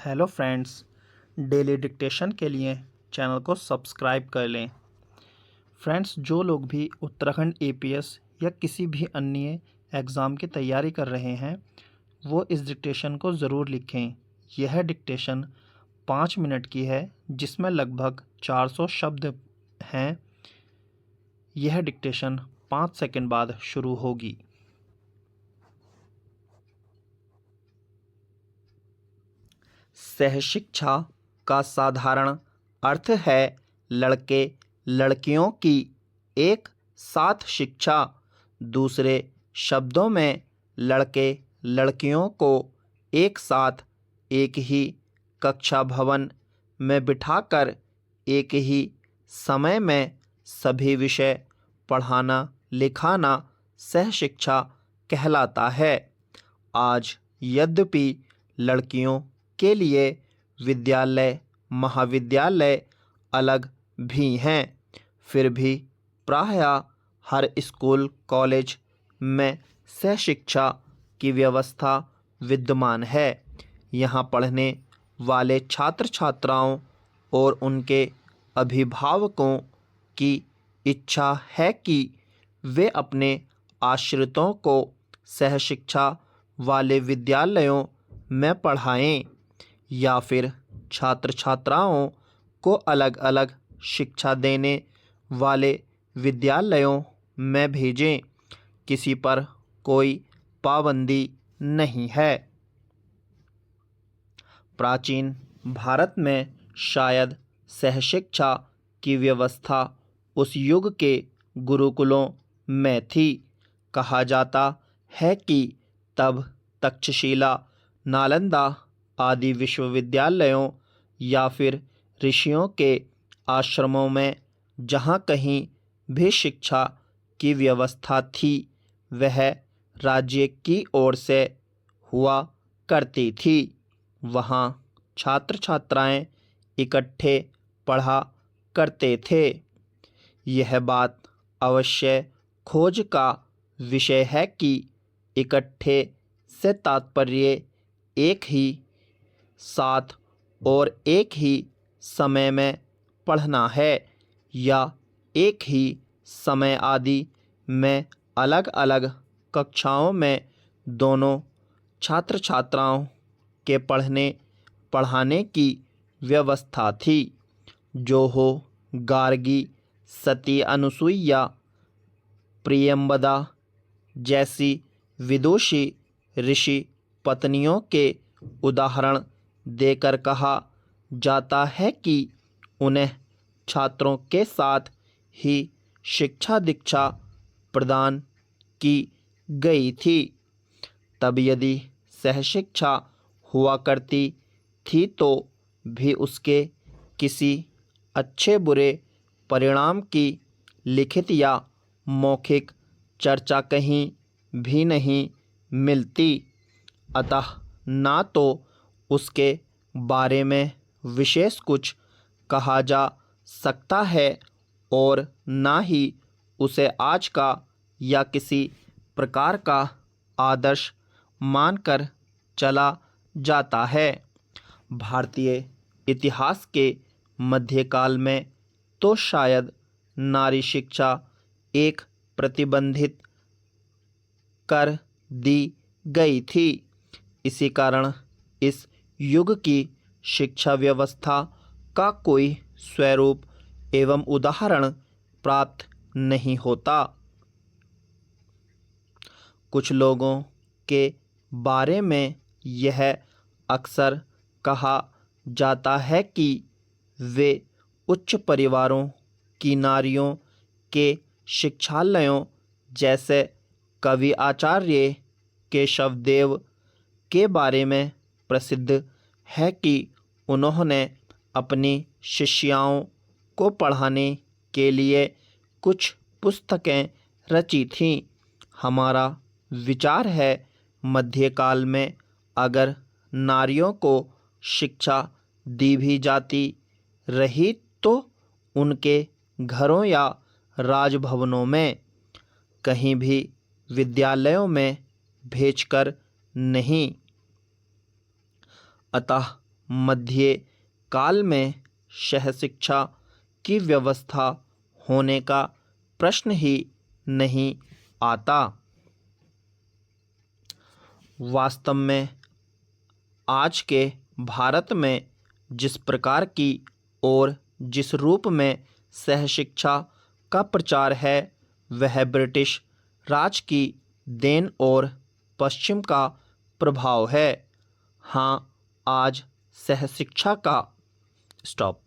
Hello friends, daily dictation के लिए channel को सब्सक्राइब कर लें। फ्रेंड्स, जो लोग भी उत्तराखंड एपीएस या किसी भी अन्य एग्ज़ाम की तैयारी कर रहे हैं वो इस डिक्टेशन को ज़रूर लिखें। यह डिक्टेशन 5 मिनट की है जिसमें लगभग 400 शब्द हैं। यह डिक्टेशन 5 सेकंड बाद शुरू होगी। सहशिक्षा का साधारण अर्थ है लड़के लड़कियों की एक साथ शिक्षा। दूसरे शब्दों में लड़के लड़कियों को एक साथ एक ही कक्षा भवन में बिठाकर एक ही समय में सभी विषय पढ़ाना लिखाना सहशिक्षा कहलाता है। आज यद्यपि लड़कियों के लिए विद्यालय महाविद्यालय अलग भी हैं, फिर भी प्रायः हर स्कूल कॉलेज में सहशिक्षा की व्यवस्था विद्यमान है। यहाँ पढ़ने वाले छात्र छात्राओं और उनके अभिभावकों की इच्छा है कि वे अपने आश्रितों को सहशिक्षा वाले विद्यालयों में पढ़ाएं या फिर छात्र छात्राओं को अलग अलग शिक्षा देने वाले विद्यालयों में भेजें। किसी पर कोई पाबंदी नहीं है। प्राचीन भारत में शायद सहशिक्षा की व्यवस्था उस युग के गुरुकुलों में थी। कहा जाता है कि तब तक्षशिला, नालंदा आदि विश्वविद्यालयों या फिर ऋषियों के आश्रमों में जहाँ कहीं भी शिक्षा की व्यवस्था थी वह राज्य की ओर से हुआ करती थी। वहाँ छात्र छात्राएं इकट्ठे पढ़ा करते थे। यह बात अवश्य खोज का विषय है कि इकट्ठे से तात्पर्य एक ही साथ और एक ही समय में पढ़ना है या एक ही समय आदि में अलग अलग कक्षाओं में दोनों छात्र छात्राओं के पढ़ने पढ़ाने की व्यवस्था थी। जो हो गार्गी, सती अनुसुईया, प्रियंवदा जैसी विदुषी ऋषि पत्नियों के उदाहरण देकर कहा जाता है कि उन्हें छात्रों के साथ ही शिक्षा दीक्षा प्रदान की गई थी। तब यदि सहशिक्षा हुआ करती थी तो भी उसके किसी अच्छे बुरे परिणाम की लिखित या मौखिक चर्चा कहीं भी नहीं मिलती। अतः ना तो उसके बारे में विशेष कुछ कहा जा सकता है और ना ही उसे आज का या किसी प्रकार का आदर्श मानकर चला जाता है। भारतीय इतिहास के मध्यकाल में तो शायद नारी शिक्षा एक प्रतिबंधित कर दी गई थी। इसी कारण इस युग की शिक्षा व्यवस्था का कोई स्वरूप एवं उदाहरण प्राप्त नहीं होता। कुछ लोगों के बारे में यह अक्सर कहा जाता है कि वे उच्च परिवारों की नारियों के शिक्षालयों जैसे कवि आचार्य केशवदेव के बारे में प्रसिद्ध है कि उन्होंने अपनी शिष्याओं को पढ़ाने के लिए कुछ पुस्तकें रची थीं। हमारा विचार है मध्यकाल में अगर नारियों को शिक्षा दी भी जाती रही तो उनके घरों या राजभवनों में, कहीं भी विद्यालयों में भेजकर नहीं। अतः मध्य काल में सहशिक्षा की व्यवस्था होने का प्रश्न ही नहीं आता। वास्तव में आज के भारत में जिस प्रकार की और जिस रूप में सहशिक्षा का प्रचार है वह ब्रिटिश राज की देन और पश्चिम का प्रभाव है। हाँ, आज सहशिक्षा का स्टॉप।